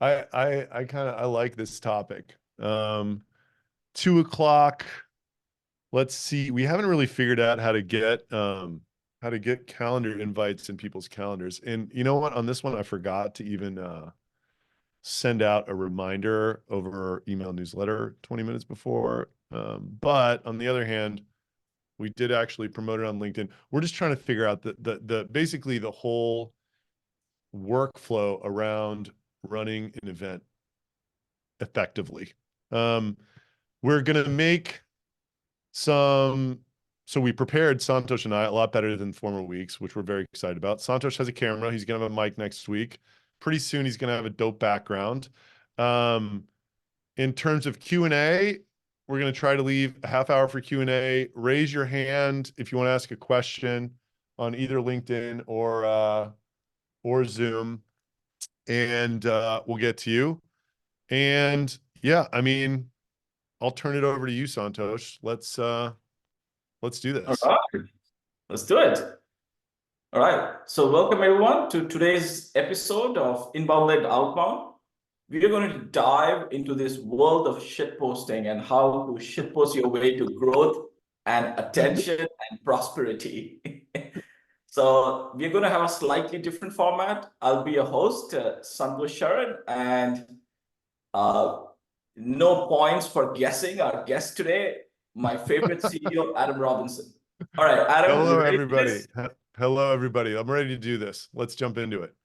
I like this topic. 2 o'clock. Let's see. We haven't really figured out how to get calendar invites in people's calendars. And you know what? On this one, I forgot to even send out a reminder over email newsletter 20 minutes before. But on the other hand, we did actually promote it on LinkedIn. We're just trying to figure out the basically the whole workflow around running an event effectively. We're gonna make some. So we prepared Santosh and I a lot better than former weeks, which we're very excited about. Santosh has a camera. He's gonna have a mic next week. Pretty soon he's gonna have a dope background. Um, in terms of Q&A, we're gonna try to leave a half hour for Q&A. Raise your hand if you want to ask a question on either LinkedIn or Zoom, and we'll get to you. And yeah, I mean, I'll turn it over to you, Santosh. Let's do All this. right, let's do it. All right. So welcome everyone to today's episode of Inbound-Led Outbound. We are going to dive into this world of shitposting and how to shitpost your way to growth and attention and prosperity. So we're going to have a slightly different format. I'll be your host, Santosh Sharan, and no points for guessing our guest today, my favorite CEO, Adam Robinson. All right, Adam, you Hello, ready for everybody. this? Hello, everybody. I'm ready to do this. Let's jump into it.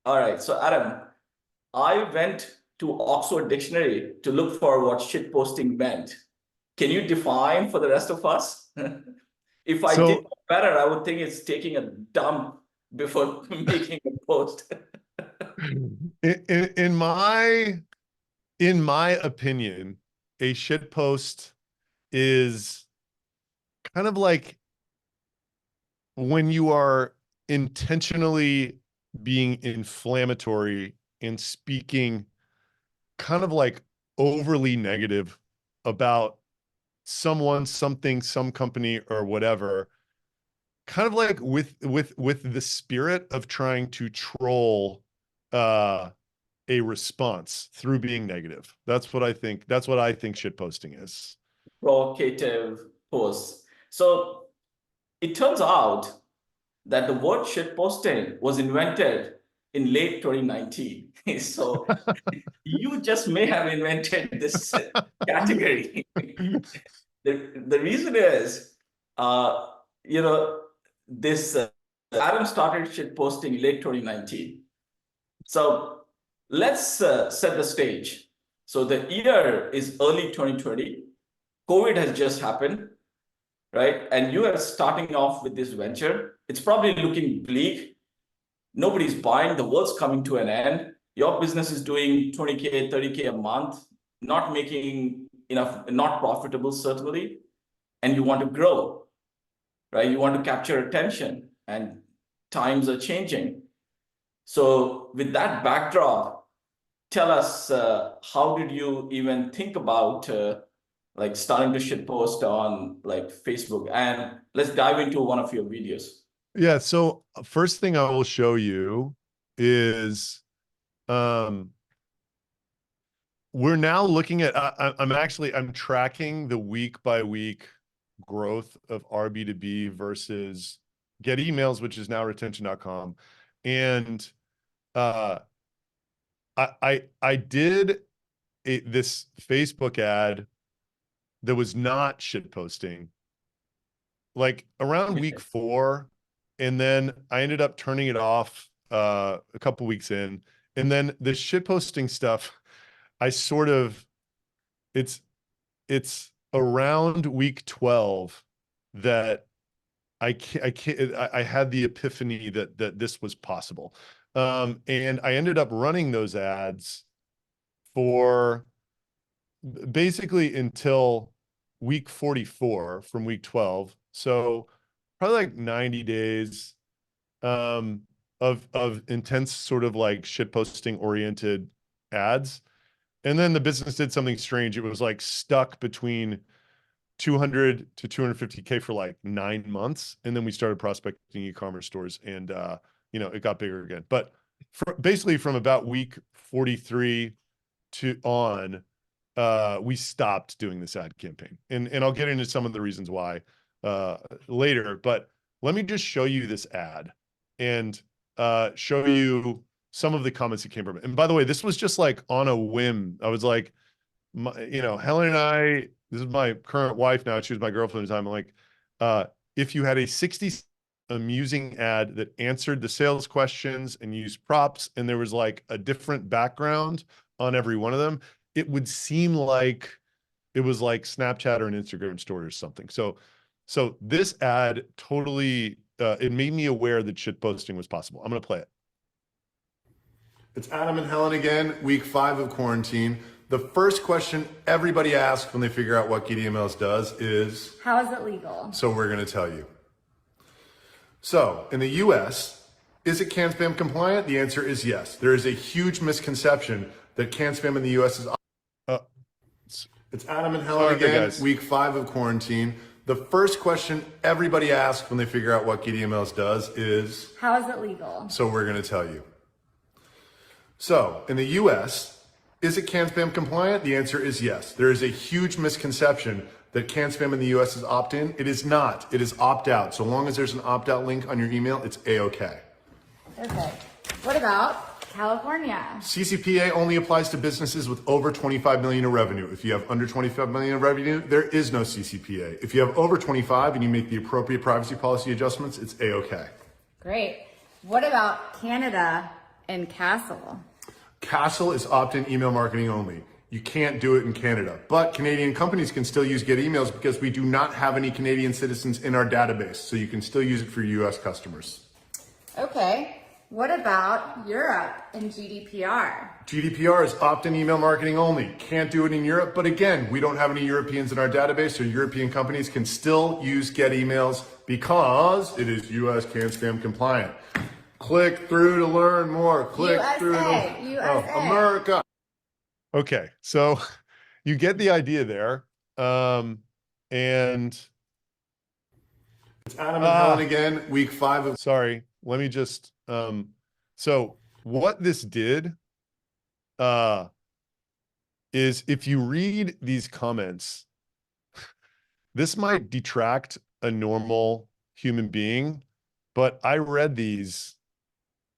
All right, so Adam, I went to Oxford Dictionary to look for what shitposting meant. Can you define for the rest of us? If I did So better, I would think it's taking a dump before making a post. in my opinion, a shit post is kind of like when you are intentionally being inflammatory and speaking kind of like overly negative about someone, something, some company or whatever, kind of like with the spirit of trying to troll a response through being negative. That's what I think. That's what I think shit posting is. Provocative posts. So it turns out that the word shitposting was invented in late 2019. So you just may have invented this category. The reason is, uh, you know, this Adam started shitposting late 2019. So let's set the stage. So the year is early 2020. COVID has just happened, right? And you are starting off with this venture. It's probably looking bleak. Nobody's buying. The world's coming to an end. Your business is doing 20K, 30K a month, not making enough, not profitable, certainly. And you want to grow, right? You want to capture attention, and times are changing. So, with that backdrop, tell us how did you even think about like starting to shitpost on like Facebook? And let's dive into one of your videos. Yeah. So first thing I will show you is um, we're now looking at, I'm tracking the week by week growth of RB2B versus Get Emails, which is now retention.com. And uh, I did this Facebook ad that was not shit posting like around week 4, and then I ended up turning it off a couple weeks in, and then the shit posting stuff I sort of it's around week 12 that I had the epiphany that this was possible. And I ended up running those ads for basically until week 44 from week 12. So probably like 90 days of intense sort of like shit posting oriented ads. And then the business did something strange. It was like stuck between 200 to 250K for like 9 months. And then we started prospecting e-commerce stores, and it got bigger again. But basically from about week 43 to on, we stopped doing this ad campaign. And I'll get into some of the reasons why later, but let me just show you this ad and show you some of the comments that came from it. And by the way, this was just like on a whim. I was like, Helen and I, this is my current wife now. She was my girlfriend at the time. I'm like, if you had a 60 amusing ad that answered the sales questions and used props, and there was like a different background on every one of them, it would seem like it was like Snapchat or an Instagram story or something. So this ad totally, it made me aware that shit posting was possible. I'm going to play it. It's Adam and Helen again, week 5 of quarantine. The first question everybody asks when they figure out what Getty Emails does is, how is it legal? So we're going to tell you. So in the US, is it CAN spam compliant? The answer is yes. There is a huge misconception that CAN spam in the US is... it's Adam and Helen again, week 5 of quarantine. The first question everybody asks when they figure out what Getty Emails does is, how is it legal? So we're going to tell you. So in the US, is it CAN spam compliant? The answer is yes. There is a huge misconception that CAN spam in the US is opt-in. It is not. It is opt-out. So long as there's an opt-out link on your email, it's A-OK. Okay. What about California? CCPA only applies to businesses with over 25 million in revenue. If you have under 25 million in revenue, there is no CCPA. If you have over 25 and you make the appropriate privacy policy adjustments, it's A-OK. Great. What about Canada and Castle? Castle is opt-in email marketing only. You can't do it in Canada, but Canadian companies can still use Get Emails because we do not have any Canadian citizens in our database. So you can still use it for US customers. Okay. What about Europe and GDPR? GDPR is opt-in email marketing only. Can't do it in Europe, but again, we don't have any Europeans in our database, so European companies can still use Get Emails because it is US CAN spam compliant. Click through to learn more. Click USA, through to America. Okay, so you get the idea there. And it's Adam and Helen again, week 5 of... Sorry, let me just... so what this did is if you read these comments, this might detract a normal human being, but I read these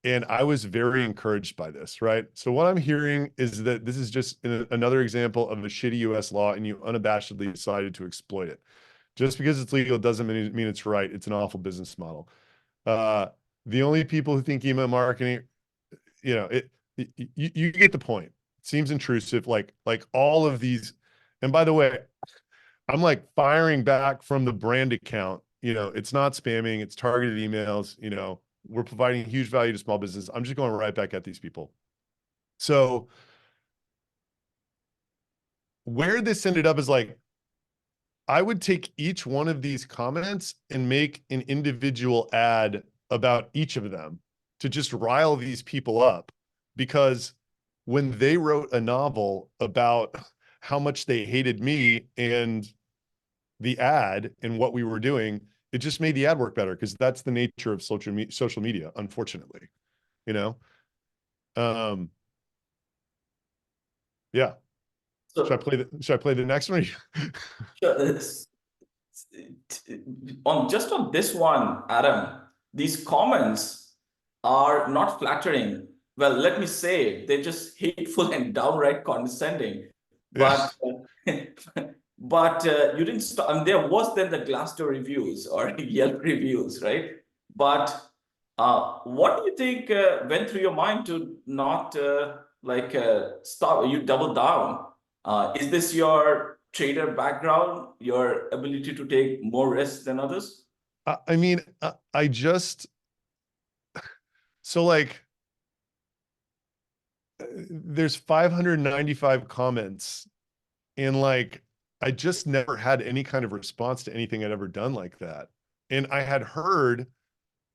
and I was very encouraged by this, right? So what I'm hearing is that this is just another example of a shitty US law and you unabashedly decided to exploit it. Just because it's legal doesn't mean it's right. It's an awful business model. The only people who think email marketing, you get the point. It seems intrusive, like all of these. And by the way, I'm like firing back from the brand account. It's not spamming, it's targeted emails. We're providing huge value to small business. I'm just going right back at these people. So where this ended up is like, I would take each one of these comments and make an individual ad about each of them to just rile these people up, because when they wrote a novel about how much they hated me and the ad and what we were doing, it just made the ad work better, because that's the nature of social media, unfortunately. Yeah. So, should I play the next one? on this one, Adam, these comments are not flattering. Well, let me say they're just hateful and downright condescending. But but you didn't stop. And there was then the Glassdoor reviews or Yelp reviews, right? But what do you think went through your mind to not stop? You double down. Is this your trader background, your ability to take more risks than others? I mean, I just, so like, there's 595 comments, and like, I just never had any kind of response to anything I'd ever done like that. And I had heard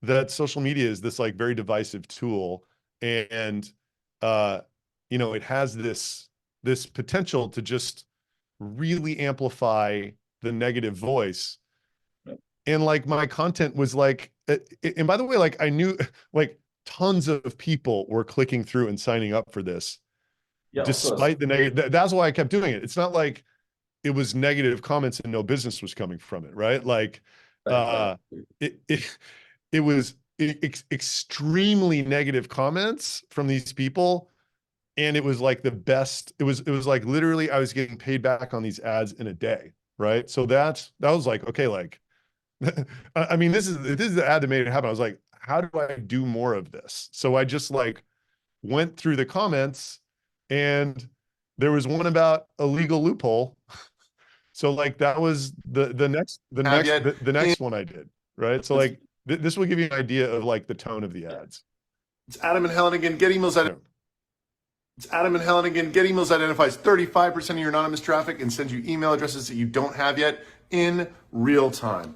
that social media is this like very divisive tool, and it has this potential to just really amplify the negative voice. And like my content was like, and by the way, like I knew, like tons of people were clicking through and signing up for this, Yeah, of course. despite the negative. That's why I kept doing it. It's not like it was negative comments and no business was coming from it, right? Like, Right. it it was extremely negative comments from these people, and it was like the best. It was like literally I was getting paid back on these ads in a day, right? So that was like, okay, like, I mean, this is the ad that made it happen. I was like, how do I do more of this? So I just like went through the comments, and there was one about a legal loophole. So like that was the next one I did, right? So like this will give you an idea of like the tone of the ads. It's Adam and Helen again. Get emails. Yeah. It's Adam and Helen again. Get emails identifies 35% of your anonymous traffic and sends you email addresses that you don't have yet in real time.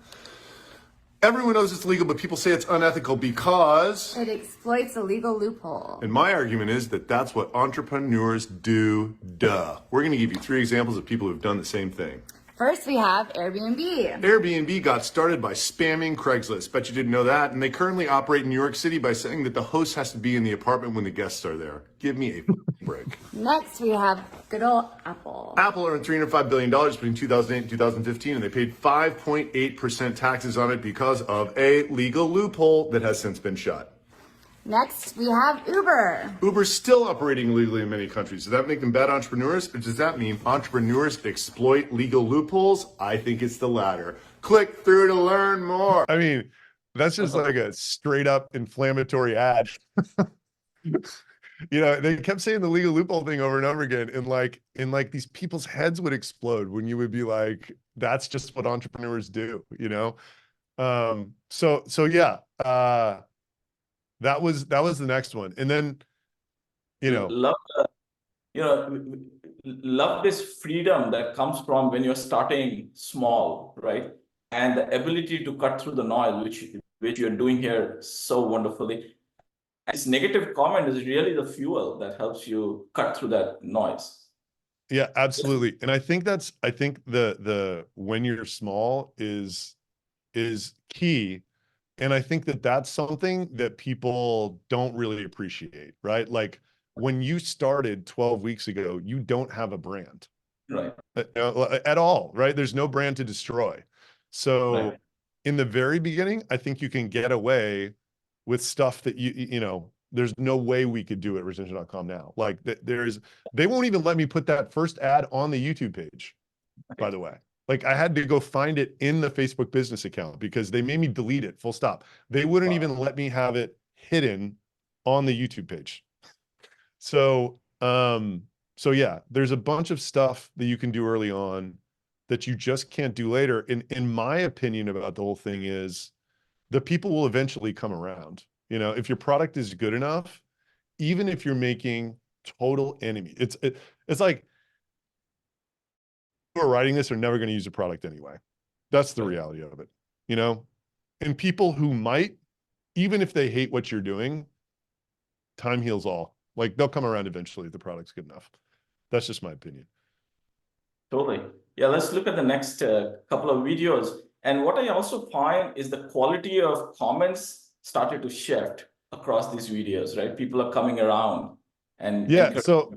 Everyone knows it's legal, but people say it's unethical because It exploits a legal loophole. and my argument is that that's what entrepreneurs do. Duh. We're going to give you 3 examples of people who've done the same thing. First, we have Airbnb. Airbnb got started by spamming Craigslist. Bet you didn't know that. And they currently operate in New York City by saying that the host has to be in the apartment when the guests are there. Give me a break. Next, we have good old Apple. Apple earned $305 billion between 2008 and 2015, and they paid 5.8% taxes on it because of a legal loophole that has since been shut. Next, we have Uber. Uber's still operating illegally in many countries. Does that make them bad entrepreneurs, or does that mean entrepreneurs exploit legal loopholes? I think it's the latter. Click through to learn more. I mean, that's just like a straight up inflammatory ad. You know, they kept saying the legal loophole thing over and over again, and like these people's heads would explode when you would be like, that's just what entrepreneurs do, you know? So yeah, that was the next one. And then, you know, Love this freedom that comes from when you're starting small, right? And the ability to cut through the noise, which you're doing here so wonderfully. This negative comment is really the fuel that helps you cut through that noise. yeah, absolutely. And I think the when you're small is key. And I think that that's something that people don't really appreciate, right? Like when you started 12 weeks ago, you don't have a brand, Right. at all, right? There's no brand to destroy. So Right. in the very beginning, I think you can get away with stuff that you know, there's no way we could do at retention.com now. Like they won't even let me put that first ad on the YouTube page, by the way. Like I had to go find it in the Facebook business account because they made me delete it, full stop. They wouldn't even let me have it hidden on the YouTube page. So, so yeah, there's a bunch of stuff that you can do early on that you just can't do later. In my opinion about the whole thing is the people will eventually come around. You know, if your product is good enough, even if you're making total enemy, it's like, who are writing this are never going to use a product anyway. That's the reality of it, you know? And people who might, even if they hate what you're doing, time heals all. Like they'll come around eventually if the product's good enough. That's just my opinion. Totally. Yeah, let's look at the next couple of videos. And what I also find is the quality of comments started to shift across these videos, right? People are coming around and yeah. So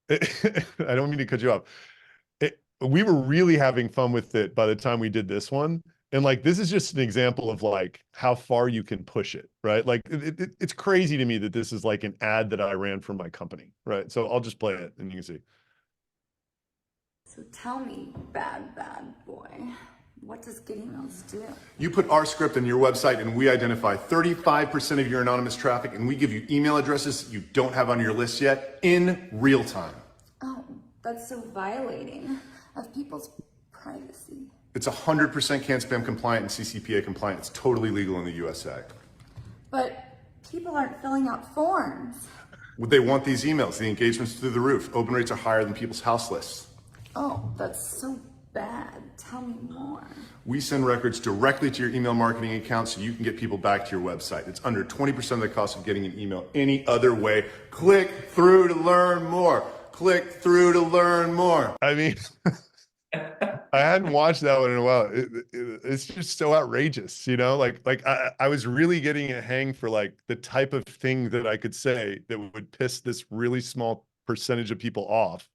I don't mean to cut you off. We were really having fun with it by the time we did this one. And like, this is just an example of like how far you can push it, right? Like it's crazy to me that this is like an ad that I ran for my company, right? So I'll just play it and you can see. So tell me, bad boy, what does Get Emails do? You put our script on your website and we identify 35% of your anonymous traffic and we give you email addresses you don't have on your list yet in real time. Oh, that's so violating of people's privacy. It's 100% can spam compliant and CCPA compliant. It's totally legal in the USA. But people aren't filling out forms. They want these emails. The engagement's through the roof. Open rates are higher than people's house lists. Oh, that's so bad. Tell me more. We send records directly to your email marketing account so you can get people back to your website. It's under 20% of the cost of getting an email any other way. Click through to learn more. Click through to learn more. I mean, I hadn't watched that one in a while. It's just so outrageous, you know. I was really getting a hang for like the type of thing that I could say that would piss this really small percentage of people off,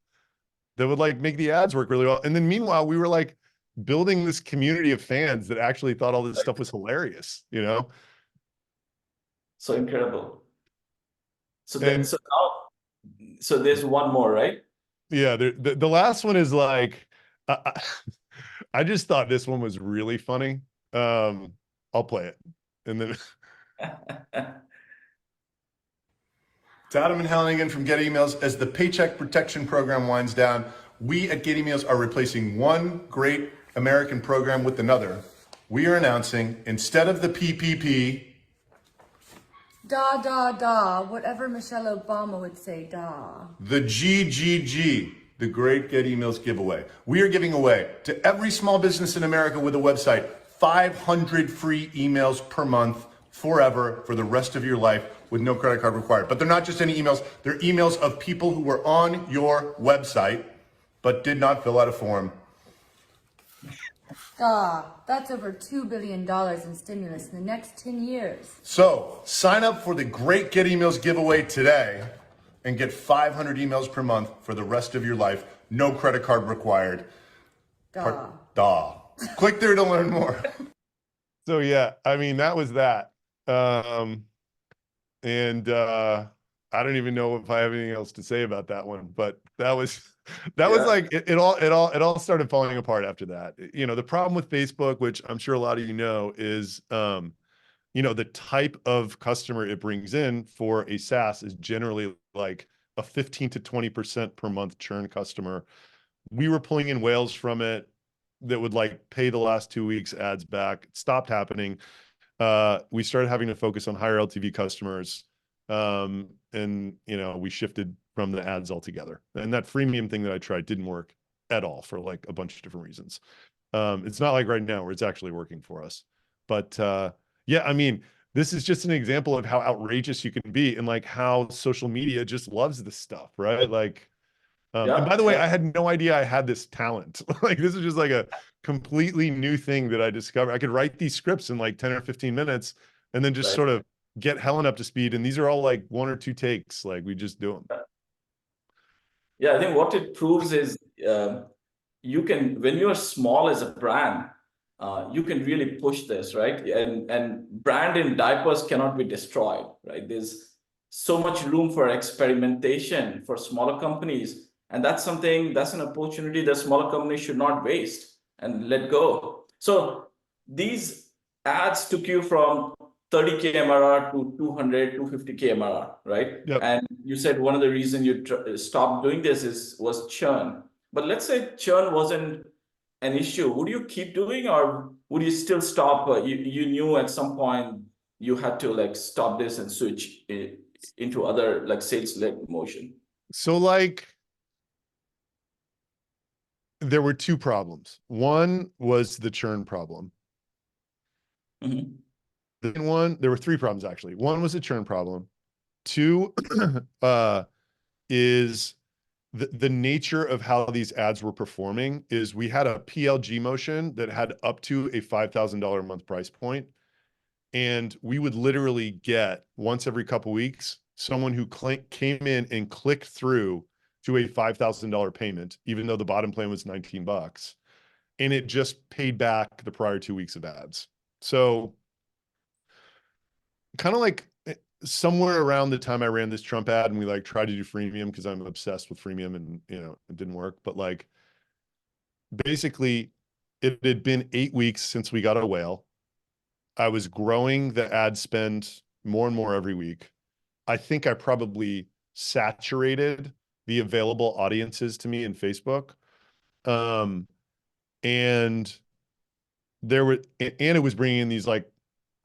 that would like make the ads work really well. And then meanwhile, we were like building this community of fans that actually thought all this stuff was hilarious, you know. So incredible. So And so there's one more, right? yeah, the last one is like, I just thought this one was really funny. I'll play it, and then It's Adam and Helen again from Get Emails. As the Paycheck Protection Program winds down, we at Get Emails are replacing one great American program with another. We are announcing, instead of the PPP, whatever Michelle Obama would say, the GGG, the Great Get Emails Giveaway. We are giving away to every small business in America with a website 500 free emails per month forever for the rest of your life with no credit card required. But they're not just any emails, they're emails of people who were on your website but did not fill out a form. That's over $2 billion in stimulus in the next 10 years. So sign up for the Great Get Emails Giveaway today and get 500 emails per month for the rest of your life. No credit card required. Click there to learn more. so yeah, I mean that was that. I don't even know if I have anything else to say about that one, but that was like it all started falling apart after that. You know, the problem with Facebook, which I'm sure a lot of you know, is you know, the type of customer it brings in for a SaaS is generally like a 15 to 20% per month churn customer. We were pulling in whales from it that would like pay the last 2 weeks ads back. It stopped happening. We started having to focus on higher LTV customers. And you know, we shifted from the ads altogether. And that freemium thing that I tried didn't work at all for like a bunch of different reasons. It's not like right now where it's actually working for us. But yeah, I mean, this is just an example of how outrageous you can be and like how social media just loves this stuff, right? Like, and by the way, I had no idea I had this talent. Like, this is just like a completely new thing that I discovered. I could write these scripts in like 10 or 15 minutes and then just sort of get Helen up to speed. And these are all like 1 or 2 takes. Like, we just do them. Yeah, I think what it proves is you can, when you're small as a brand, you can really push this, right? And brand in diapers cannot be destroyed, right? There's so much room for experimentation for smaller companies. And that's something, that's an opportunity that smaller companies should not waste and let go. So these ads took you from 30K MRR to 200, 250K MRR, right? Yep. And you said one of the reasons you stopped doing this was churn. But let's say churn wasn't an issue. Would you keep doing, or would you still stop? You knew at some point you had to like stop this and switch into other like sales-led motion. So like, there were 2 problems. One was the churn problem. Mm-hmm. There were 3 problems actually. One was a churn problem. 2 is the nature of how these ads were performing is we had a PLG motion that had up to a $5,000 a month price point. And we would literally get once every couple weeks, someone who came in and clicked through to a $5,000 payment, even though the bottom plan was $19. And it just paid back the prior 2 weeks of ads. So kind of like somewhere around the time I ran this Trump ad and we like tried to do freemium because I'm obsessed with freemium and, you know, it didn't work. But like, basically it had been 8 weeks since we got a whale. I was growing the ad spend more and more every week. I think I probably saturated the available audiences to me in Facebook. And it was bringing in these like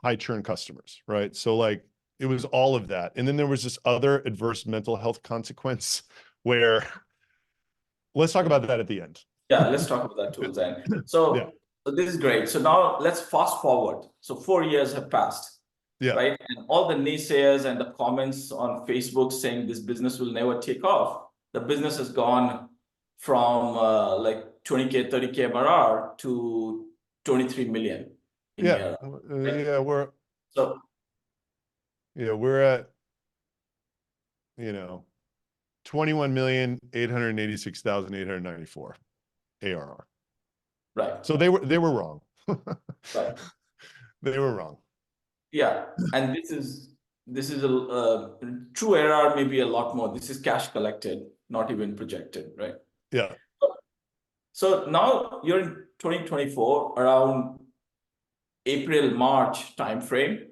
high churn customers, right? So like, it was all of that. And then there was this other adverse mental health consequence where, let's talk about that at the end. Yeah, let's talk about that too, Zain. So this is great. So now let's fast forward. So 4 years have passed, right? And all the naysayers and the comments on Facebook saying this business will never take off. The business has gone from like 20K, 30K MRR to 23 million in Yeah. ARR. Yeah. So We're at, 21,886,894 ARR. right, So they were wrong. right. They were wrong. Yeah, and this is a true ARR, maybe a lot more. This is cash collected, not even projected, right? Yeah. So now you're in 2024, around April, March timeframe,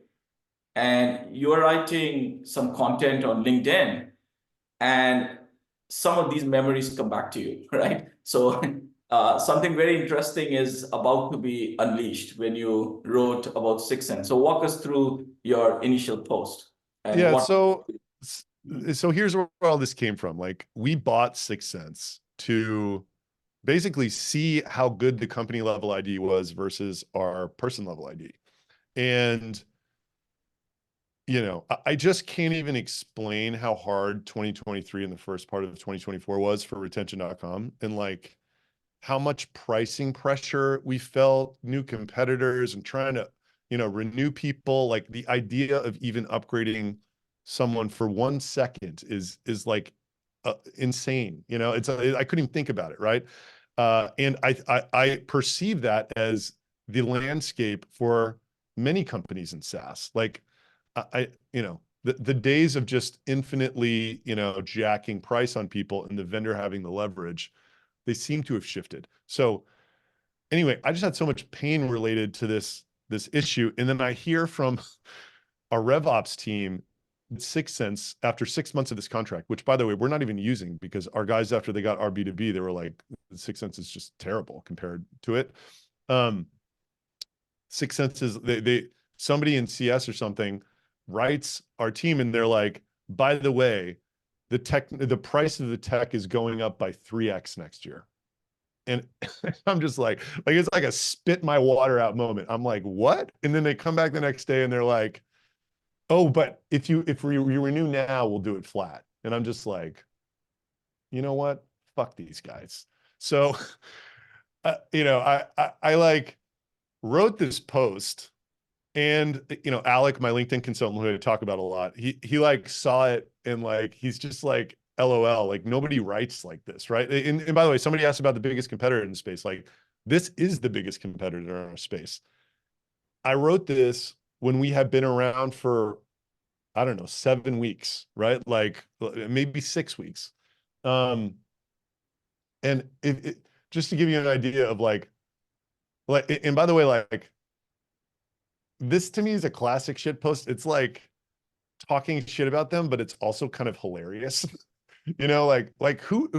and you're writing some content on LinkedIn, and some of these memories come back to you, right? So something very interesting is about to be unleashed when you wrote about 6 cents. So walk us through your initial post and Yeah. what. So here's where all this came from. Like, we bought 6 cents to basically see how good the company level ID was versus our person level ID. And, I just can't even explain how hard 2023 and the first part of 2024 was for retention.com, and like how much pricing pressure we felt, new competitors, and trying to, renew people. Like, the idea of even upgrading someone for 1 second is like insane. I couldn't even think about it, right? And I perceive that as the landscape for many companies in SaaS. Like, the days of just infinitely, jacking price on people and the vendor having the leverage, they seem to have shifted. So anyway, I just had so much pain related to this issue. And then I hear from our RevOps team, 6 cents, after 6 months of this contract, which, by the way, we're not even using, because our guys, after they got our B2B, they were like, 6 cents is just terrible compared to it. 6 cents is, somebody in CS or something writes our team, and they're like, by the way, the price of the tech is going up by 3x next year. And I'm just like it's like a spit my water out moment. I'm like, what? And then they come back the next day and they're like, oh, but if we renew now, we'll do it flat. And I'm just like, you know what? Fuck these guys. So, I like wrote this post, and, Alec, my LinkedIn consultant, who I talk about a lot, he like saw it, and like, he's just like, LOL, like, nobody writes like this, right? And by the way, somebody asked about the biggest competitor in the space. Like, this is the biggest competitor in our space. I wrote this when we have been around for, I don't know, 7 weeks, right? Like, maybe 6 weeks. And just to give you an idea of like, and by the way, like, this to me is a classic shit post. It's like talking shit about them, but it's also kind of hilarious. Like who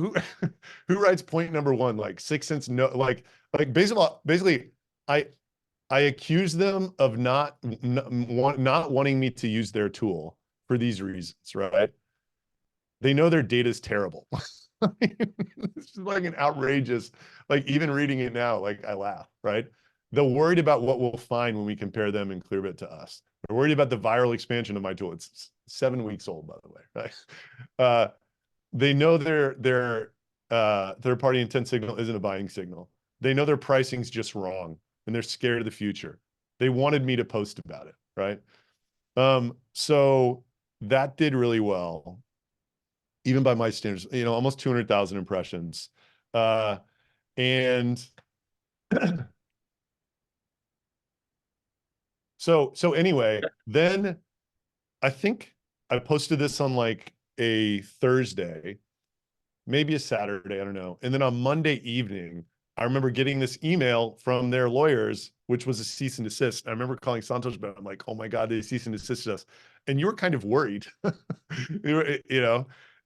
who writes point number one, like, 6 cents, no, like basically, I I accuse them of not wanting me to use their tool for these reasons, right? They know their data is terrible. This is like an outrageous, like, even reading it now, like, I laugh, right? They're worried about what we'll find when we compare them in Clearbit to us. They're worried about the viral expansion of my tool. It's 7 weeks old, by the way, right? They know their third-party intent signal isn't a buying signal. They know their pricing's just wrong, and they're scared of the future. They wanted me to post about it, right? So that did really well, even by my standards, almost 200,000 impressions. And so anyway, then I think I posted this on like a Thursday, maybe a Saturday, I don't know. And then on Monday evening, I remember getting this email from their lawyers, which was a cease and desist. I remember calling Santosh about it. I'm like, oh my God, they cease and desist us. And you were kind of worried,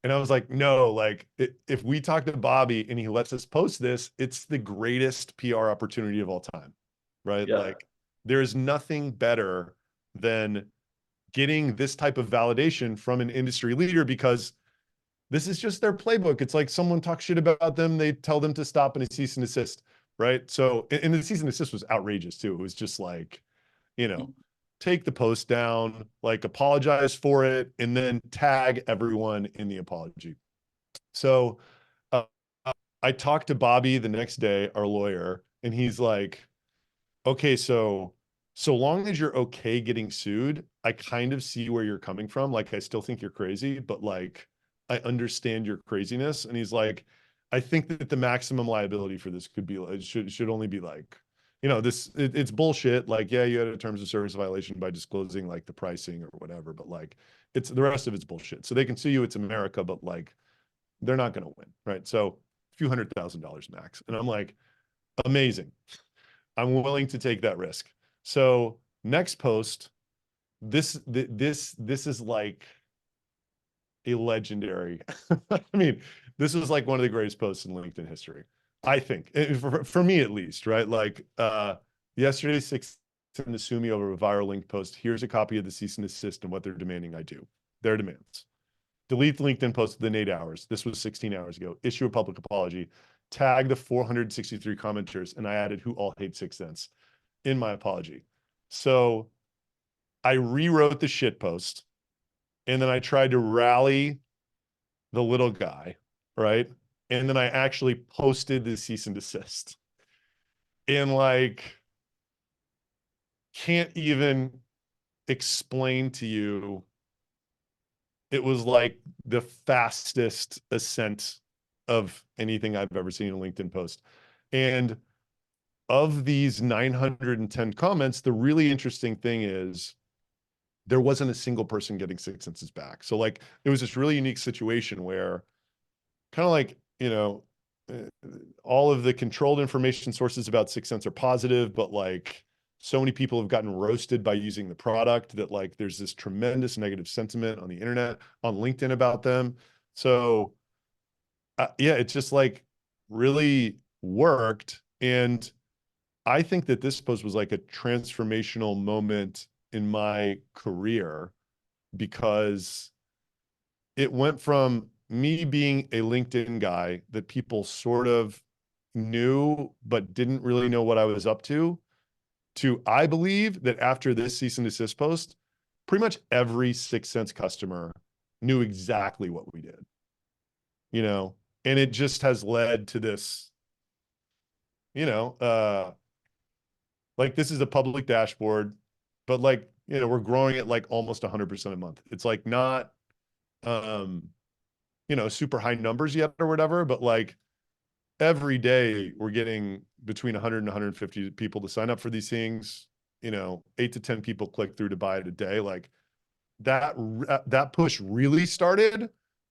and I was like, no, like, if we talk to Bobby and he lets us post this, it's the greatest PR opportunity of all time, right? Yeah. Like, there's nothing better than getting this type of validation from an industry leader, because this is just their playbook. It's like someone talks shit about them, they tell them to stop in a cease and desist, right? So, and the cease and desist was outrageous too. It was just like, take the post down, like, apologize for it, and then tag everyone in the apology. So I talked to Bobby the next day, our lawyer, and he's like, okay, so long as you're okay getting sued, I kind of see where you're coming from. Like, I still think you're crazy, but like, I understand your craziness. And he's like, I think that the maximum liability for this could be, it should only be like, it's bullshit. Like, yeah, you had a terms of service violation by disclosing like the pricing or whatever, but like, it's the rest of it's bullshit. So they can sue you. It's America, but like, they're not going to win, right? So a few $100,000 max. And I'm like, amazing. I'm willing to take that risk. So next post, this is like a legendary. I mean, this was like one of the greatest posts in LinkedIn history, I think, for me at least, right? Like yesterday, 6 to sue me over a viral link post. Here's a copy of the cease and desist and what they're demanding I do. Their demands. Delete the LinkedIn post within 8 hours. This was 16 hours ago. Issue a public apology. Tag the 463 commenters, and I added who all hate 6 cents in my apology. So I rewrote the shit post, and then I tried to rally the little guy, right? And then I actually posted the cease and desist. And like, can't even explain to you, it was like the fastest ascent of anything I've ever seen in a LinkedIn post. And of these 910 comments, the really interesting thing is there wasn't a single person getting 6 cents back. So like, it was this really unique situation where kind of like, all of the controlled information sources about 6 cents are positive, but like so many people have gotten roasted by using the product that like there's this tremendous negative sentiment on the internet, on LinkedIn about them. So yeah, it's just like really worked. And I think that this post was like a transformational moment in my career because it went from me being a LinkedIn guy that people sort of knew but didn't really know what I was up to I believe that after this cease and desist post, pretty much every 6 cents customer knew exactly what we did, and it just has led to this, like this is a public dashboard, but like, we're growing at like almost 100% a month. It's like not, super high numbers yet or whatever, but like every day we're getting between 100 and 150 people to sign up for these things, 8 to 10 people click through to buy it a day. Like that push really started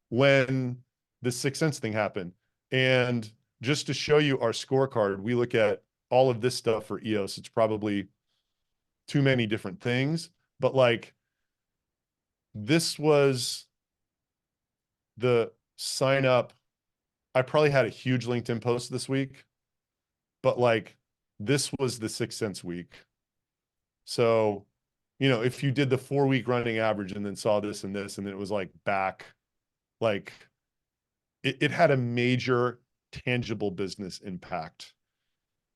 when the 6 cents thing happened. And just to show you our scorecard, we look at all of this stuff for EOS. It's probably too many different things, but like this was the sign up. I probably had a huge LinkedIn post this week, but like this was the 6 cents week. So, if you did the 4-week running average and then saw this and this, and then it was like back, like it had a major tangible business impact.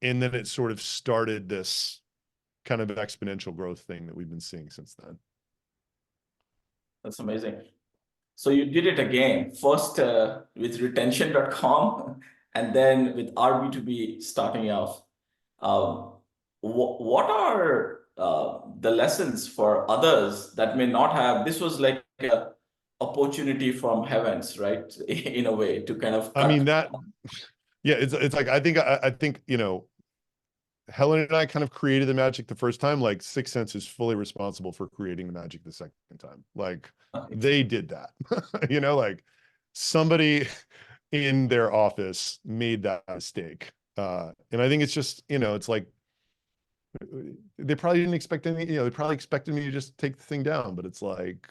And then it sort of started this kind of exponential growth thing that we've been seeing since then. That's amazing. So you did it again, first with retention.com and then with RB2B starting off. What are the lessons for others that may not have? This was like a opportunity from heavens, right? In a way to kind of I mean, yeah, it's like, I think, Helen and I kind of created the magic the first time. Like 6 cents is fully responsible for creating the magic the second time. Like they did that, like somebody in their office made that mistake. And I think it's just, it's like, they probably didn't expect any, they probably expected me to just take the thing down, but it's like,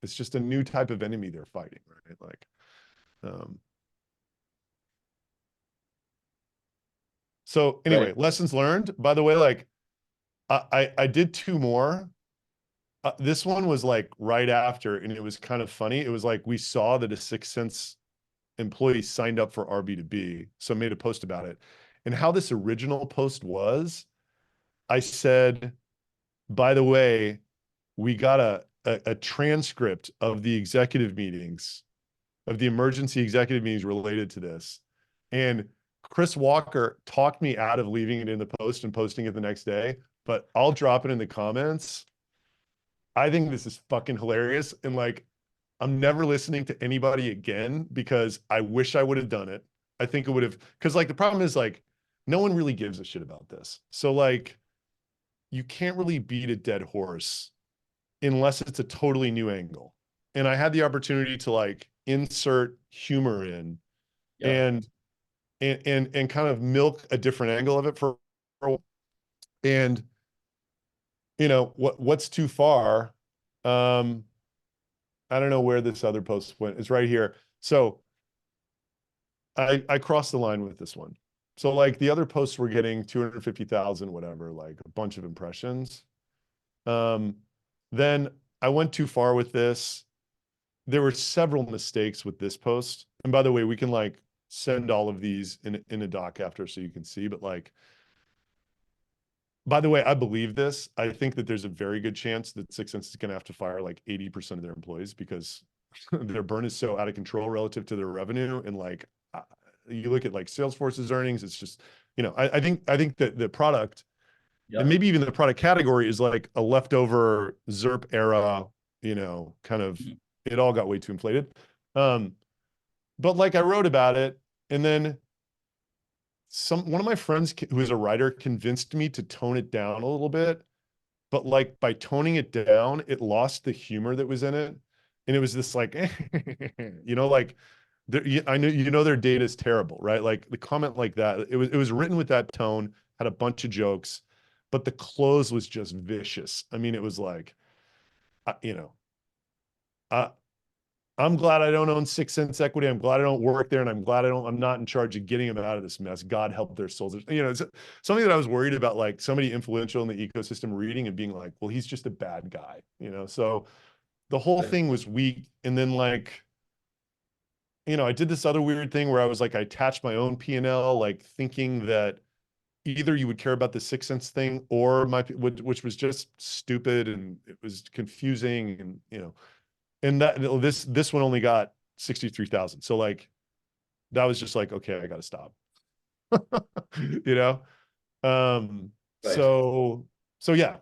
it's just a new type of enemy they're fighting, right? Like, so anyway, right. lessons learned, by the way, like I did 2 more. This one was like right after, and it was kind of funny. It was like, we saw that a 6 cents employee signed up for RB2B, so made a post about it. And how this original post was, I said, by the way, we got a transcript of the executive meetings, of the emergency executive meetings related to this. And Chris Walker talked me out of leaving it in the post and posting it the next day, but I'll drop it in the comments. I think this is fucking hilarious. And like, I'm never listening to anybody again because I wish I would have done it. I think it would have, because like the problem is like, no one really gives a shit about this. So like, you can't really beat a dead horse unless it's a totally new angle. And I had the opportunity to like insert humor in Yeah. and and kind of milk a different angle of it for and you know what's too far. I don't know where this other post went. It's right here. So I crossed the line with this one. So like the other posts were getting 250,000 whatever, like a bunch of impressions. Then I went too far with this. There were several mistakes with this post. And by the way, we can like send all of these in a doc after so you can see, but like, by the way, I believe this. I think that there's a very good chance that 6sense is going to have to fire like 80% of their employees because their burn is so out of control relative to their revenue. And like, you look at like Salesforce's earnings, it's just, you know, I think that the product and Yeah. maybe even the product category is like a leftover ZERP era, you know, kind of, it all got way too inflated. But like I wrote about it and then one of my friends who is a writer convinced me to tone it down a little bit, but like by toning it down, it lost the humor that was in it. And it was this like, you know, like I know, you know, their data is terrible, right? Like the comment like that, it was written with that tone, had a bunch of jokes, but the close was just vicious. I mean, it was like, you know, uh, I'm glad I don't own 6sense equity. I'm glad I don't work there. And I'm not in charge of getting them out of this mess. God help their souls. You know, it's something that I was worried about, like somebody influential in the ecosystem reading and being like, well, he's just a bad guy, you know? So the whole thing was weak. And then like, you know, I did this other weird thing where I was like, I attached my own P&L, like thinking that either you would care about the 6sense thing or which was just stupid and it was confusing and, you know, and that this one only got 63,000. So like that was just like, okay, I got to stop. You know? Right. So yeah.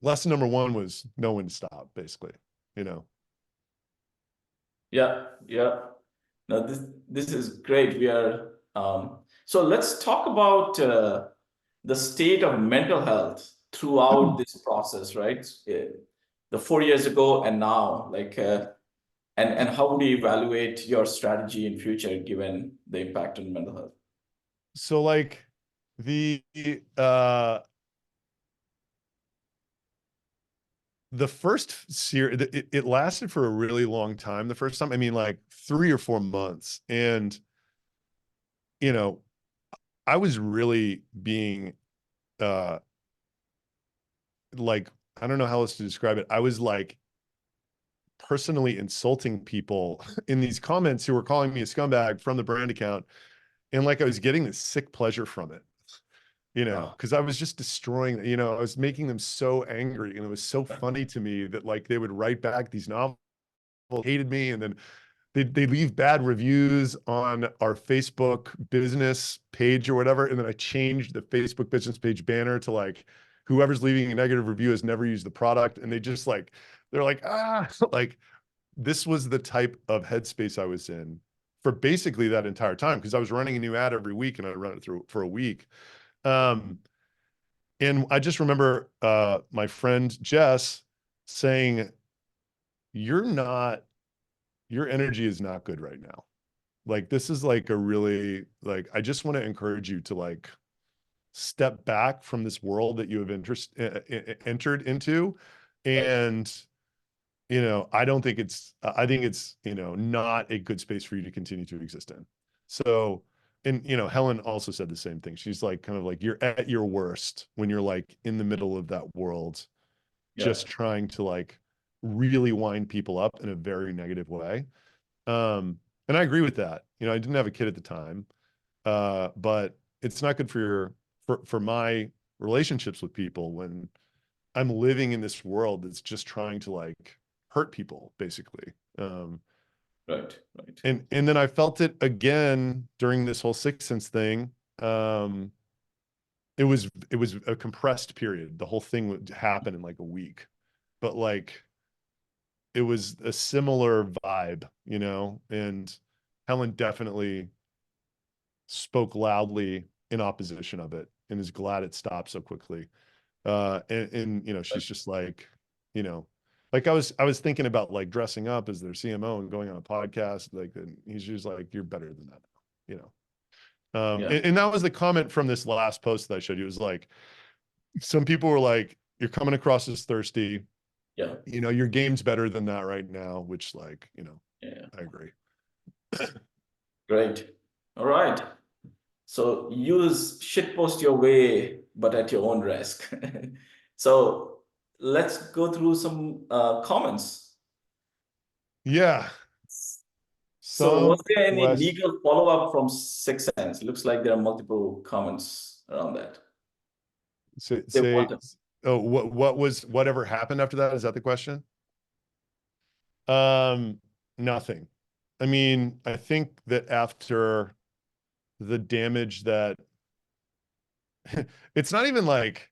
Lesson number one was know when to stop, basically, you know. Yeah. Yeah. No, this is great. We are so let's talk about the state of mental health throughout this process, right? The 4 years ago and now, like, and how do you evaluate your strategy in future given the impact on mental health? So like the uh the first series, it lasted for a really long time. The first time, I mean, like 3 or 4 months. And, you know, I was really being, like, I don't know how else to describe it. I was like personally insulting people in these comments who were calling me a scumbag from the brand account. And like, I was getting this sick pleasure from it, you know, Wow. because I was just destroying, you know, I was making them so angry. And it was so funny to me that like they would write back these novels, hated me, and then they leave bad reviews on our Facebook business page or whatever. And then I changed the Facebook business page banner to like, whoever's leaving a negative review has never used the product. And they just like, they're like, like this was the type of headspace I was in for basically that entire time. Cause I was running a new ad every week and I run it through for a week. And I just remember my friend Jess saying, you're not, your energy is not good right now. Like this is like a really like I just want to encourage you to like step back from this world that you have entered into. Right. And you know, I don't think it's I think it's, you know, not a good space for you to continue to exist in. So, and you know, Helen also said the same thing. She's like kind of like you're at your worst when you're like in the middle of that world, Yeah. just trying to like really wind people up in a very negative way. And I agree with that. You know, I didn't have a kid at the time, but it's not good for for my relationships with people when I'm living in this world that's just trying to like hurt people, basically. Right. Right. And then I felt it again during this whole Sixth Sense thing. It was a compressed period. The whole thing would happen in like a week, but like it was a similar vibe, you know. And Helen definitely spoke loudly in opposition of it and is glad it stopped so quickly. And you know, she's just like, you know, like I was thinking about like dressing up as their CMO and going on a podcast, like, and he's just like, you're better than that, you know. Yeah. And that was the comment from this last post that I showed you. It was like, some people were like, you're coming across as thirsty, Yeah. you know, your game's better than that right now, which, like, you know, Yeah. I agree. Great. All right. So use shitpost your way, but at your own risk. So let's go through some comments. Yeah. So Some was there any West. legal follow-up from Six Sense? Looks like there are multiple comments around that. They Say, want oh, whatever happened after that? Is that the question? Um, Nothing. I mean, I think that after the damage that it's not even like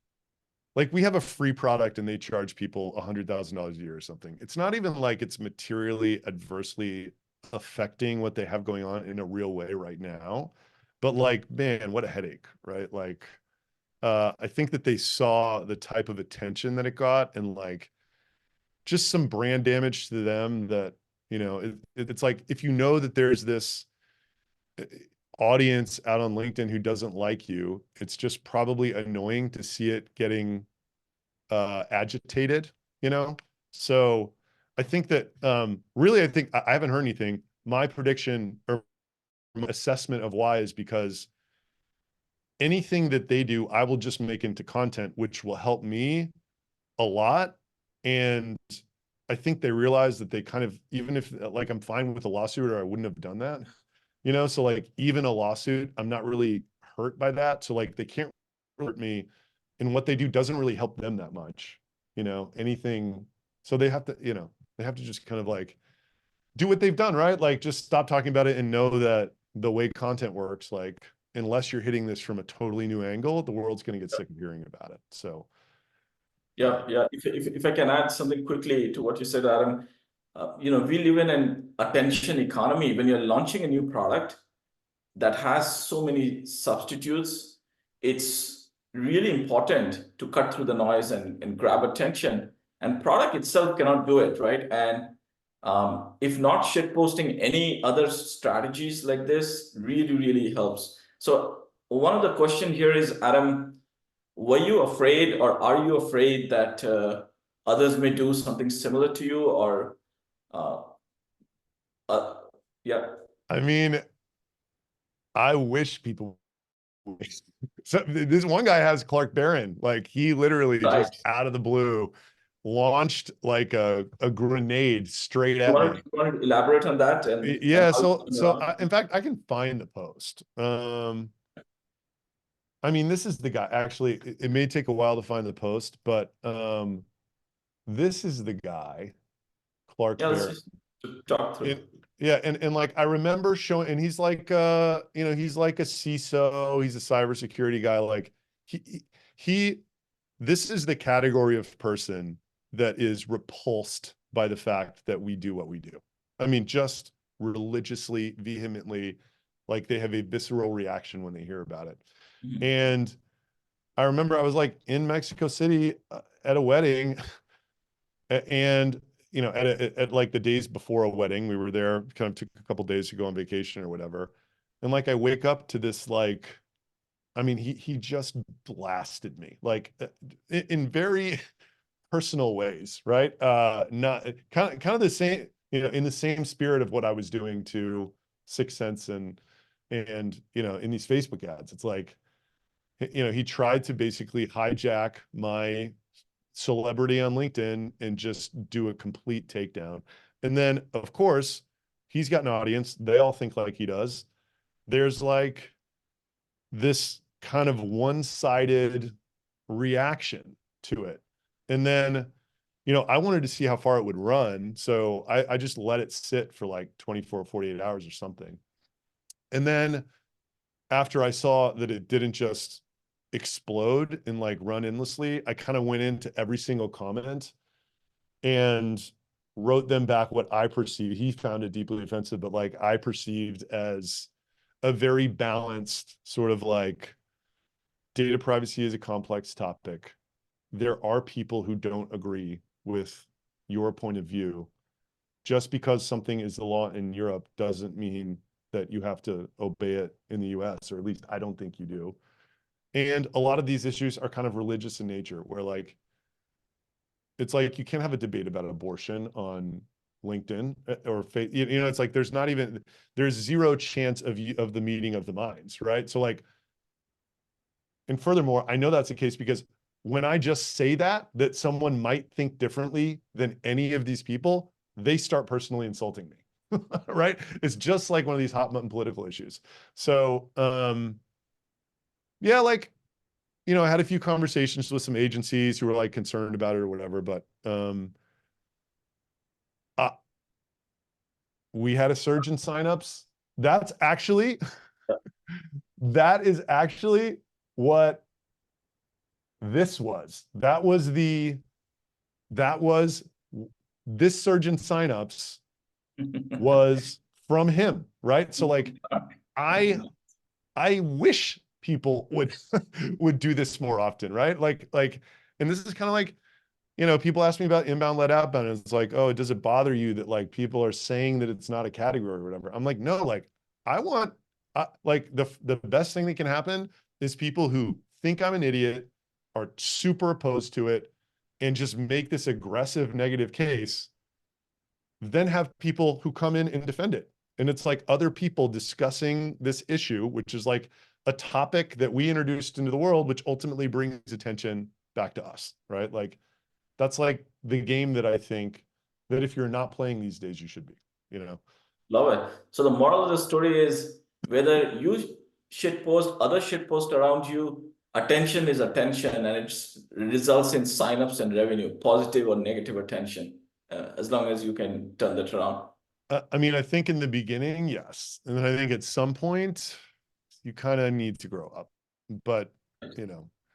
we have a free product and they charge people $100,000 a year or something. It's not even like it's materially adversely affecting what they have going on in a real way right now. But like, man, what a headache, right? Like, I think that they saw the type of attention that it got and like just some brand damage to them that, you know, it's like if you know that there's this uh, audience out on LinkedIn who doesn't like you, it's just probably annoying to see it getting agitated, you know? So I think that really, I think I haven't heard anything. My prediction or assessment of why is because anything that they do, I will just make into content, which will help me a lot. And I think they realize that they kind of, even if like I'm fine with a lawsuit or I wouldn't have done that, you know? So like even a lawsuit, I'm not really hurt by that. So like they can't hurt me. And what they do doesn't really help them that much, you know, anything. So they have to, you know, they have to just kind of like do what they've done, right? Like just stop talking about it and know that the way content works, like unless you're hitting this from a totally new angle, the world's going to get sick of hearing about it. So Yeah, yeah. If I can add something quickly to what you said, Adam, you know, we live in an attention economy. When you're launching a new product that has so many substitutes, it's really important to cut through the noise and grab attention. And product itself cannot do it, right? And if not shitposting, any other strategies like this really, really helps. So one of the question here is, Adam, were you afraid or are you afraid that others may do something similar to you or uh, uh, yeah, I mean, I wish people so this one guy has Clark Barron, like he literally right. just out of the blue launched like a grenade straight You at wanted, me. you wanted to elaborate on that and Yeah, how so you know, in fact I can find the post. I mean, this is the guy. Actually, it may take a while to find the post, but this is the guy, Clark yeah, let's Barron. just talk through. And yeah, and like I remember showing, and he's like you know, he's like a CISO, he's a cybersecurity guy. Like he this is the category of person that is repulsed by the fact that we do what we do. I mean, just religiously, vehemently, like they have a visceral reaction when they hear about it. Mhm. And I remember I was like in Mexico City at a wedding, and you know, at like the days before a wedding, we were there, kind of took a couple days to go on vacation or whatever. And like I wake up to this like, I mean, he just blasted me like in very personal ways, right? Not kind of the same, you know, in the same spirit of what I was doing to Sixth Sense and you know, in these Facebook ads. It's like, you know, he tried to basically hijack my celebrity on LinkedIn and just do a complete takedown. And then, of course, he's got an audience. They all think like he does. There's like this kind of one-sided reaction to it. And then, I wanted to see how far it would run. So I just let it sit for like 24 or 48 hours or something. And then after I saw that it didn't just explode and like run endlessly, I kind of went into every single comment and wrote them back what I perceived. He found it deeply offensive, but like I perceived as a very balanced sort of like data privacy is a complex topic. There are people who don't agree with your point of view. Just because something is the law in Europe doesn't mean that you have to obey it in the US, or at least I don't think you do. And a lot of these issues are kind of religious in nature, where like, it's like you can't have a debate about abortion on LinkedIn or it's like there's zero chance of the meeting of the minds, right? So like, and furthermore, I know that's the case because when I just say that someone might think differently than any of these people, they start personally insulting me, right? It's just like one of these hot button political issues. So, yeah, like, I had a few conversations with some agencies who were like concerned about it or whatever, but uh, we had a surge in signups. That is actually what this was. This surge in signups was from him, right? So like, I wish people would would do this more often, right? Like, and this is kind of like, people ask me about inbound led outbound, and it's like, oh, does it bother you that like people are saying that it's not a category or whatever? I'm like, no, like like the best thing that can happen is people who think I'm an idiot, are super opposed to it, and just make this aggressive negative case, then have people who come in and defend it. And it's like other people discussing this issue, which is like a topic that we introduced into the world, which ultimately brings attention back to us, right? Like, that's like the game that I think that if you're not playing these days, you should be, Love it. So the moral of the story is whether you shit post, other shit post around you, attention is attention, and it results in signups and revenue, positive or negative attention, as long as you can turn that around. I mean, I think in the beginning, yes. And then I think at some point you kind of need to grow up, but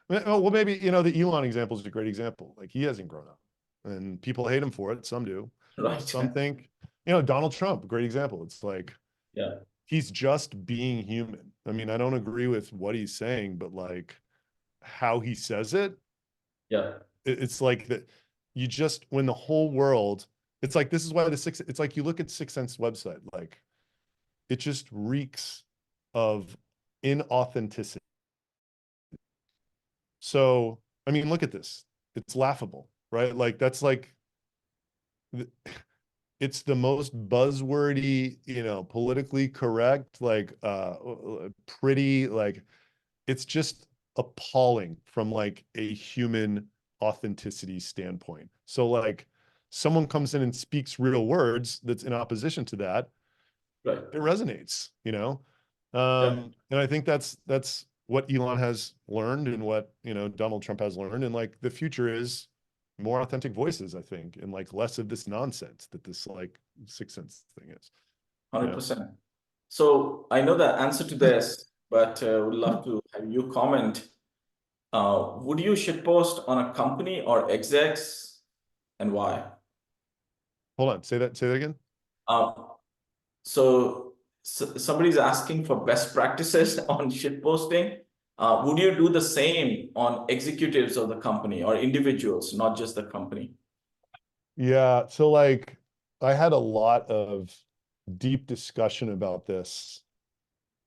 well, maybe, the Elon example is a great example. Like, he hasn't grown up and people hate him for it. Some do. Right. Some think, Donald Trump, great example. It's like, Yeah. he's just being human. I mean, I don't agree with what he's saying, but like how he says it, Yeah. it's like that when the whole world, it's like, this is why it's like, you look at Sixth Sense website, like, it just reeks of inauthenticity. So, I mean, look at this. It's laughable, right? Like, that's like, it's the most buzzwordy, politically correct, like, pretty, like, it's just appalling from like a human authenticity standpoint. So like, someone comes in and speaks real words that's in opposition to that, Right. it resonates, Yeah. and I think that's what Elon has learned and what, Donald Trump has learned. And like, the future is more authentic voices, I think, and like less of this nonsense that this like Sixth Sense thing is. 100%. So I know the answer to this, but would love to have you comment. Would you shitpost on a company or execs, and why? Hold on, say that again. So somebody's asking for best practices on shitposting. Would you do the same on executives of the company or individuals, not just the company? Yeah, so like, I had a lot of deep discussion about this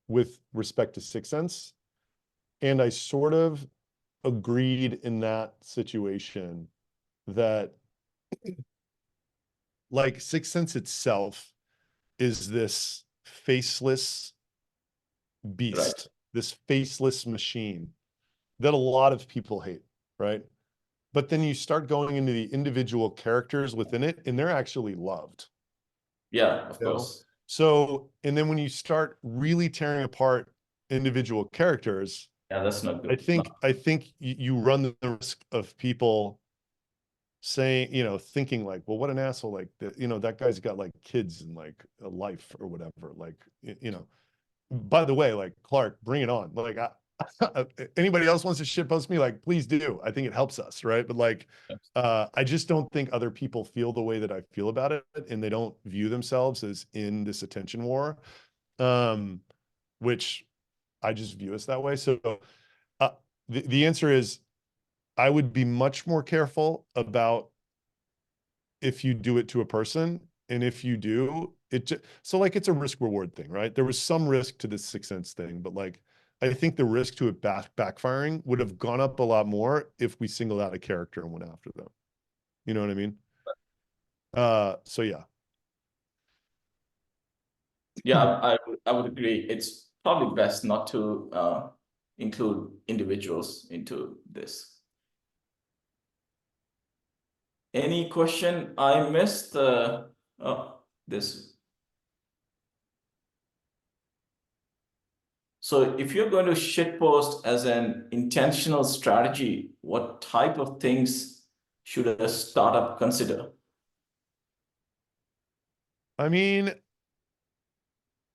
with respect to Sixth Sense, and I sort of agreed in that situation that like, Sixth Sense itself is this faceless Right. beast, this faceless machine that a lot of people hate, right? But then you start going into the individual characters within it, and they're actually loved. Yeah, of course. So, and then when you start really tearing apart individual characters, Yeah, that's not I good. think I think you run the risk of people saying, thinking like, well, what an asshole, like, that guy's got like kids and like a life or whatever. Like, by the way, like, Clark, bring it on. Like, anybody else wants to shitpost me, like, please do. I think it helps us, right? But like, I just don't think other people feel the way that I feel about it, and they don't view themselves as in this attention war, which I just view us that way. So the answer is, I would be much more careful about if you do it to a person, and if you do it, so like, it's a risk reward thing, right? There was some risk to this Sixth Sense thing, but like, I think the risk to it backfiring would have gone up a lot more if we singled out a character and went after them. You know what I mean? So yeah. Yeah, I would agree. It's probably best not to include individuals into this. Any question I missed? This. So if you're going to shitpost as an intentional strategy, what type of things should a startup consider? I mean,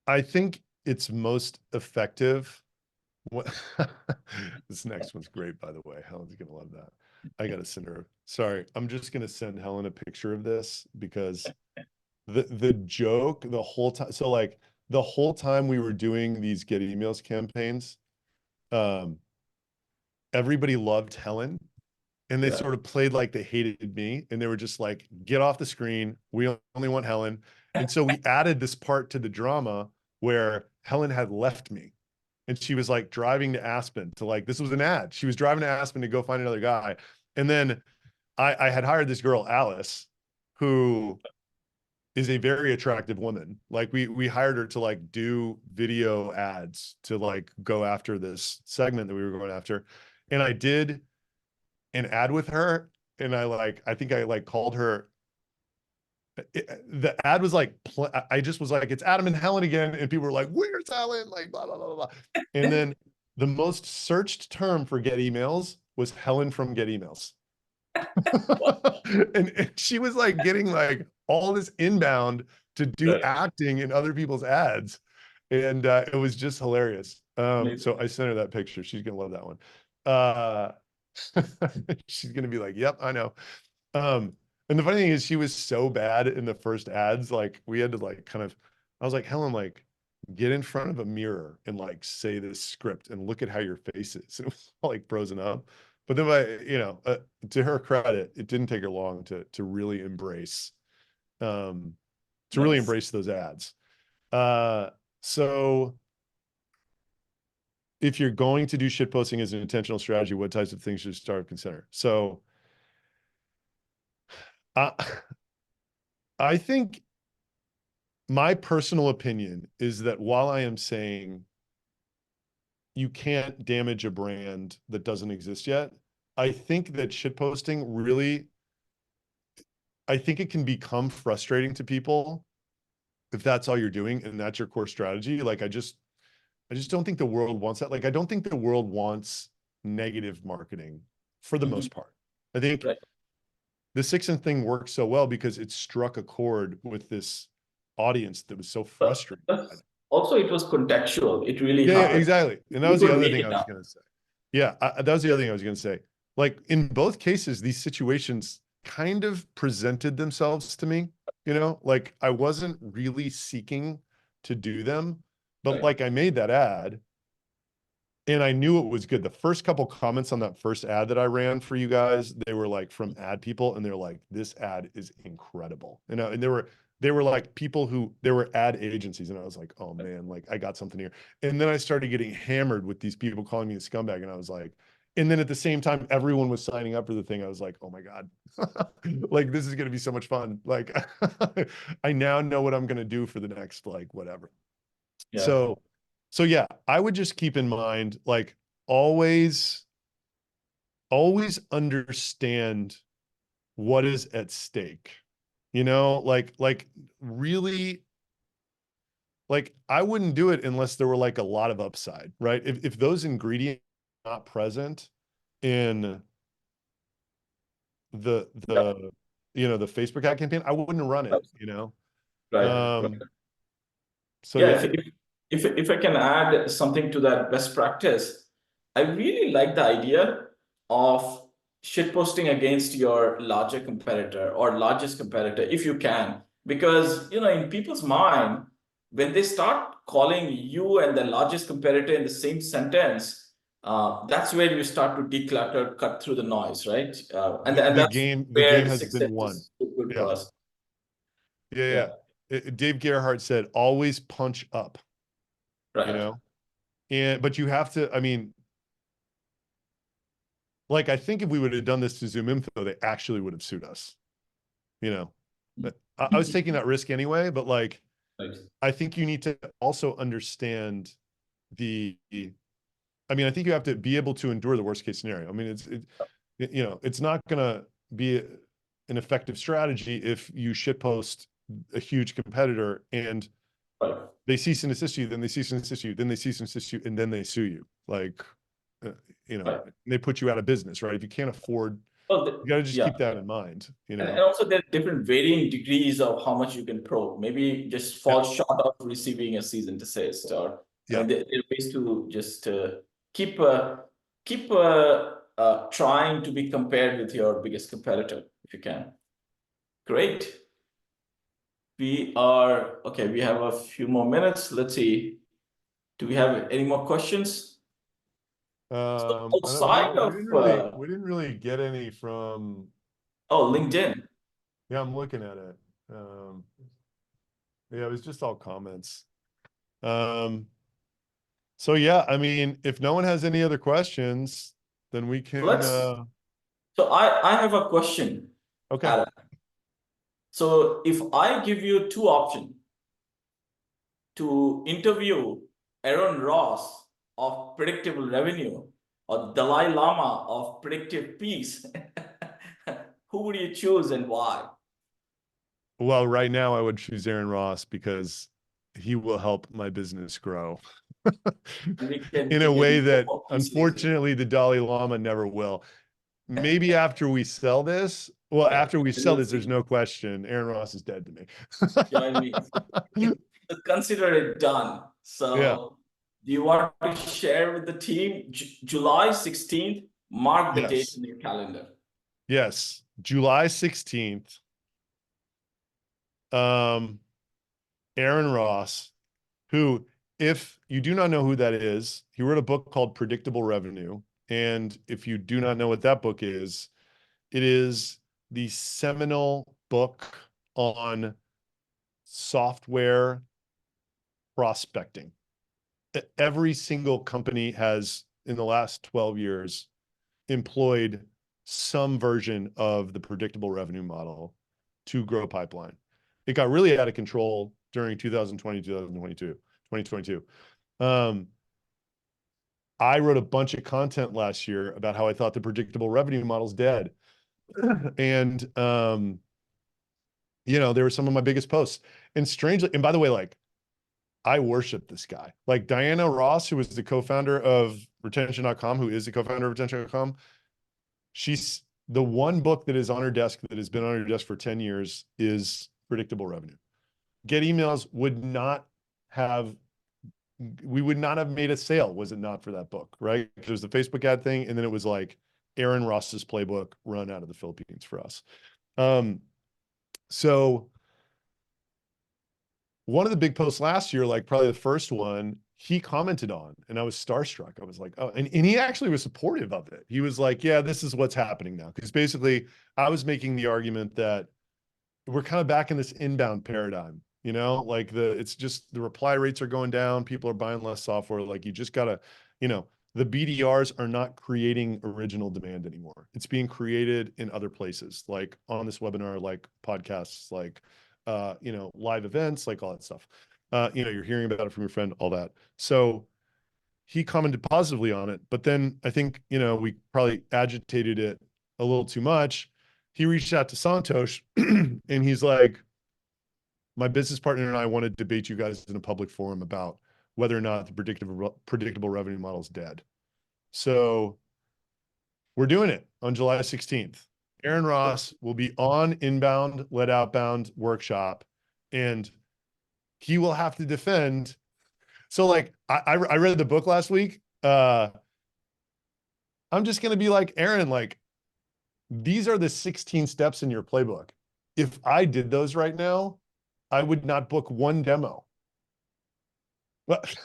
I think it's most effective. This next one's great, by the way. Helen's gonna love that. I gotta send her. Sorry, I'm just gonna send Helen a picture of this because the joke the whole time. So like, the whole time we were doing these Get Emails campaigns, everybody loved Helen, and they Yeah. sort of played like they hated me, and they were just like, get off the screen, we only want Helen. And so we added this part to the drama where Helen had left me, and she was like driving to Aspen to, like, this was an ad, she was driving to Aspen to go find another guy. And then I had hired this girl, Alice, who is a very attractive woman. Like, we hired her to like do video ads to like go after this segment that we were going after. And I did an ad with her, and I think I like called her. The ad was like, I just was like, it's Adam and Helen again, and people were like, where's Helen? Like, blah blah blah blah. And then the most searched term for Get Emails was Helen from Get Emails. And she was like getting like all this inbound to do acting in other people's ads, and it was just hilarious. So I sent her that picture. She's gonna love that one. She's gonna be like, yep, I know. And the funny thing is, she was so bad in the first ads, like, we had to like kind of, I was like, Helen, like, get in front of a mirror and like say this script and look at how your face is. And it was all like frozen up. But then, to her credit, it didn't take her long to really embrace those ads. So if you're going to do shitposting as an intentional strategy, what types of things should start consider? So I think my personal opinion is that while I am saying you can't damage a brand that doesn't exist yet, I think that shitposting really, I think it can become frustrating to people if that's all you're doing and that's your core strategy. Like, I just don't think the world wants that. Like, I don't think the world wants negative marketing for the most part. I think the Sixth Sense thing worked so well because it struck a chord with this audience that was so frustrated. Also, it was contextual. It really yeah, happened. exactly. And that was the other thing I was going to say. Yeah, that was the other thing I was going to say. Like, in both cases, these situations kind of presented themselves to me, like, I wasn't really seeking to do them, but like, I made that ad and I knew it was good. The first couple comments on that first ad that I ran for you guys, they were like from ad people, and they're like, this ad is incredible. And they were like people they were ad agencies. And I was like, oh man, like, I got something here. And then I started getting hammered with these people calling me a scumbag. And I was like, and then at the same time, everyone was signing up for the thing. I was like, oh my God, like, this is going to be so much fun. Like, I now know what I'm going to do for the next, like, whatever. Yeah. So yeah, I would just keep in mind, like, always understand what is at stake, like really, like, I wouldn't do it unless there were like a lot of upside, right? If those ingredients are not present in the the Facebook ad campaign, I wouldn't run it, Right. So Yeah, yeah. if I can add something to that best practice, I really like the idea of shitposting against your larger competitor or largest competitor if you can, because in people's mind, when they start calling you and the largest competitor in the same sentence, that's where you start to declutter, cut through the noise, right? And The that's game where has been success won. is so good for Yeah. us. Yeah. Yeah, Dave Gerhardt said, always punch up, right. but you have to, I mean, like, I think if we would have done this to Zoom Info, they actually would have sued us, but I was taking that risk anyway, but like, Right. I think you need to also understand I mean, I think you have to be able to endure the worst case scenario. I mean, it's not going to be an effective strategy if you shitpost a huge competitor and Right. they cease and desist you, then they cease and desist you, then they cease and desist you, and then they sue you. Like, Right. they put you out of business, right? If you can't afford, Well, you got to just yeah. keep that in mind, And also there are different varying degrees of how much you can probe. Maybe just Yeah. fall short of receiving a cease and desist, or I Yeah. mean, there are ways to just keep trying to be compared with your biggest competitor if you can. Great. We are okay. We have a few more minutes. Let's see. Do we have any more questions? So I don't outside know. of We didn't really get any from. LinkedIn. Yeah, I'm looking at it. Yeah, it was just all comments. So yeah, I mean, if no one has any other questions, then we can. So I have a question, Okay. Adam. So if I give you two options to interview Aaron Ross of predictable revenue or Dalai Lama of predictive peace, who would you choose and why? Well, right now I would choose Aaron Ross because he will help my business grow And we can in we a way can that more peacefully. unfortunately the Dalai Lama never will. Maybe after we sell this, well, Yeah, after we and sell we'll this, there's see. no question. Aaron Ross is dead to Join me. me. So consider it done. Yeah. So do you want to share with the team July 16th? Mark the date Yes. in your calendar. Yes. July 16th. Aaron Ross, who, if you do not know who that is, he wrote a book called Predictable Revenue. And if you do not know what that book is, it is the seminal book on software prospecting. Every single company has, in the last 12 years, employed some version of the predictable revenue model to grow pipeline. It got really out of control during 2020, 2022. I wrote a bunch of content last year about how I thought the predictable revenue model's dead. And, they were some of my biggest posts. And strangely, and by the way, like, I worship this guy. Like Diana Ross, who was the co-founder of retention.com, who is the co-founder of retention.com, she's the one book that is on her desk that has been on her desk for 10 years is Predictable Revenue. Get Emails we would not have made a sale was it not for that book, right? It was the Facebook ad thing, and then it was like Aaron Ross's playbook run out of the Philippines for us. So one of the big posts last year, like probably the first one, he commented on, and I was starstruck. I was like, oh, and he actually was supportive of it. He was like, yeah, this is what's happening now. Because basically I was making the argument that we're kind of back in this inbound paradigm, like it's just the reply rates are going down. People are buying less software. Like you just gotta, the BDRs are not creating original demand anymore. It's being created in other places, like on this webinar, like podcasts, like, live events, like all that stuff. You're hearing about it from your friend, all that. So he commented positively on it, but then I think, we probably agitated it a little too much. He reached out to Santosh and he's like, my business partner and I want to debate you guys in a public forum about whether or not the predictable revenue model is dead. So we're doing it on July 16th. Aaron Ross will be on inbound, led outbound workshop, and he will have to defend. So like I read the book last week. I'm just gonna be like, Aaron, like these are the 16 steps in your playbook. If I did those right now, I would not book one demo. But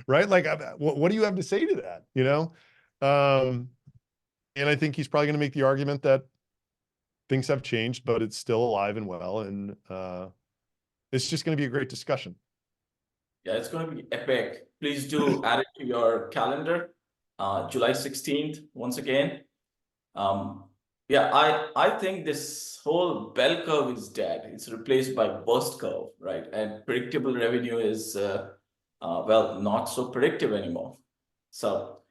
right? Like, what do you have to say to that? You know? And I think he's probably going to make the argument that things have changed, but it's still alive and well. And it's just going to be a great discussion. Yeah, it's going to be epic. Please do add it to your calendar. July 16th, once again. Yeah, I think this whole bell curve is dead. It's replaced by burst curve, right? And predictable revenue is, well, not so predictive anymore. So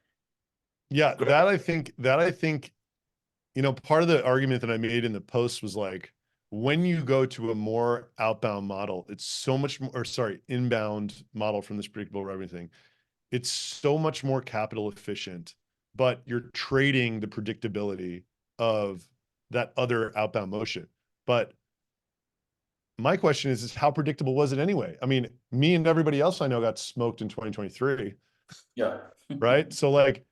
Yeah, great. that I think, you know, part of the argument that I made in the post was like, when you go to a more outbound model, it's so much more, or sorry, inbound model from this predictable revenue thing, it's so much more capital efficient, but you're trading the predictability of that other outbound motion. But my question is how predictable was it anyway? I mean, me and everybody else I know got smoked in 2023, Yeah. right? So like,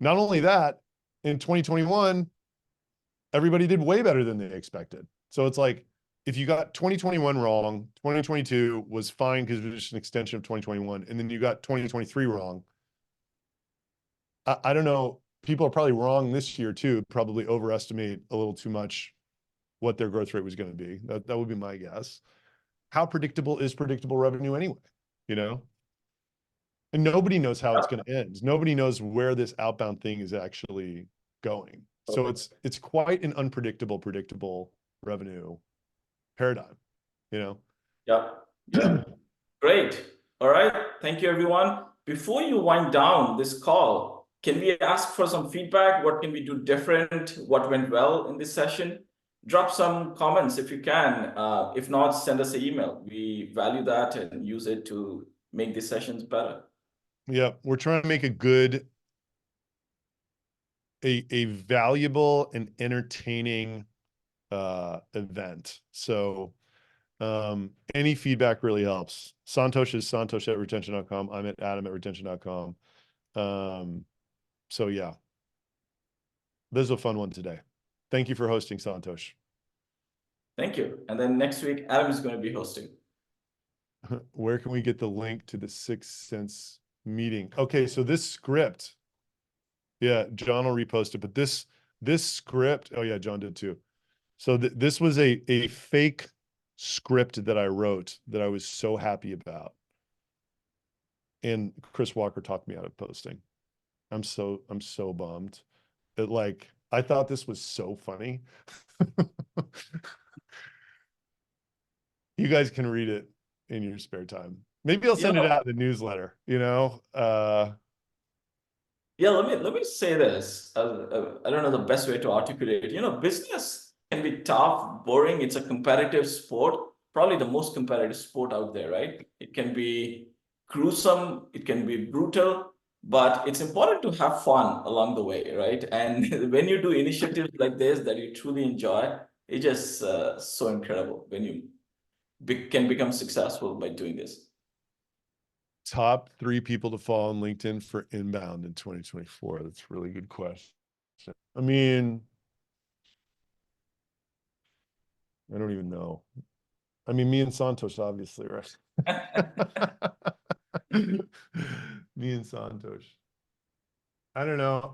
not only that, in 2021, everybody did way better than they expected. So it's like, if you got 2021 wrong, 2022 was fine because it was just an extension of 2021, and then you got 2023 wrong. I don't know. People are probably wrong this year too, probably overestimate a little too much what their growth rate was going to be. That would be my guess. How predictable is predictable revenue anyway? You know? And nobody knows how it's going to end. Nobody knows where this outbound thing is actually going. So it's quite an unpredictable, predictable revenue paradigm, you know? Yeah. Yeah. Great. All right. Thank you, everyone. Before you wind down this call, can we ask for some feedback? What can we do different? What went well in this session? Drop some comments if you can. If not, send us an email. We value that and use it to make these sessions better. Yeah, we're trying to make a good, a valuable and entertaining event. So any feedback really helps. Santosh is santosh@retention.com. I'm at adam@retention.com. So yeah, this is a fun one today. Thank you for hosting, Santosh. Thank you. And then next week, Adam is going to be hosting. Where can we get the link to the 6 Sense meeting? Okay, so this script, yeah, John will repost it, but this script, oh yeah, John did too. So this was a fake script that I wrote that I was so happy about. And Chris Walker talked me out of posting. I'm so bummed. It like, I thought this was so funny. You guys can read it in your spare time. Maybe I'll send it out in the newsletter, you know? Yeah, let me say this. I don't know the best way to articulate it. You know, business can be tough, boring. It's a competitive sport, probably the most competitive sport out there, right? It can be gruesome, it can be brutal, but it's important to have fun along the way, right? And when you do initiatives like this that you truly enjoy, it's just so incredible when you can become successful by doing this. Top 3 people to follow on LinkedIn for inbound in 2024. That's a really good question. I mean, I don't even know. I mean, me and Santosh, obviously, right? Me and Santosh. I don't know.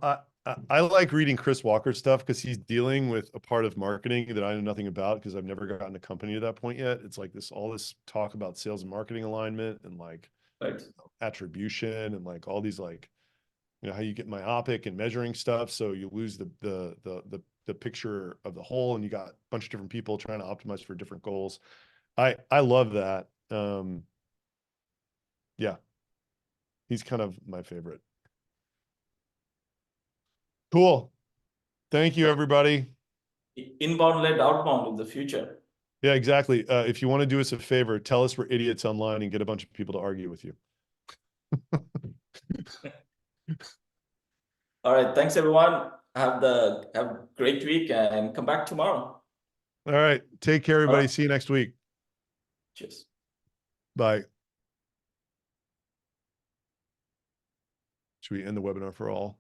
I like reading Chris Walker's stuff because he's dealing with a part of marketing that I know nothing about because I've never gotten a company to that point yet. It's like all this talk about sales and marketing alignment and like attribution and like all these like, you know, how you get myopic and measuring stuff. So you lose the picture of the whole and you got a bunch of different people trying to optimize for different goals. I love that. Yeah, he's kind of my favorite. Cool. Thank you, everybody. Inbound led outbound in the future. Yeah, exactly. If you want to do us a favor, tell us we're idiots online and get a bunch of people to argue with you. All right. Thanks, everyone. have a great week and come back tomorrow. All right. Take care, All everybody. right. See you next week. Cheers. Bye. Should we end the webinar for all?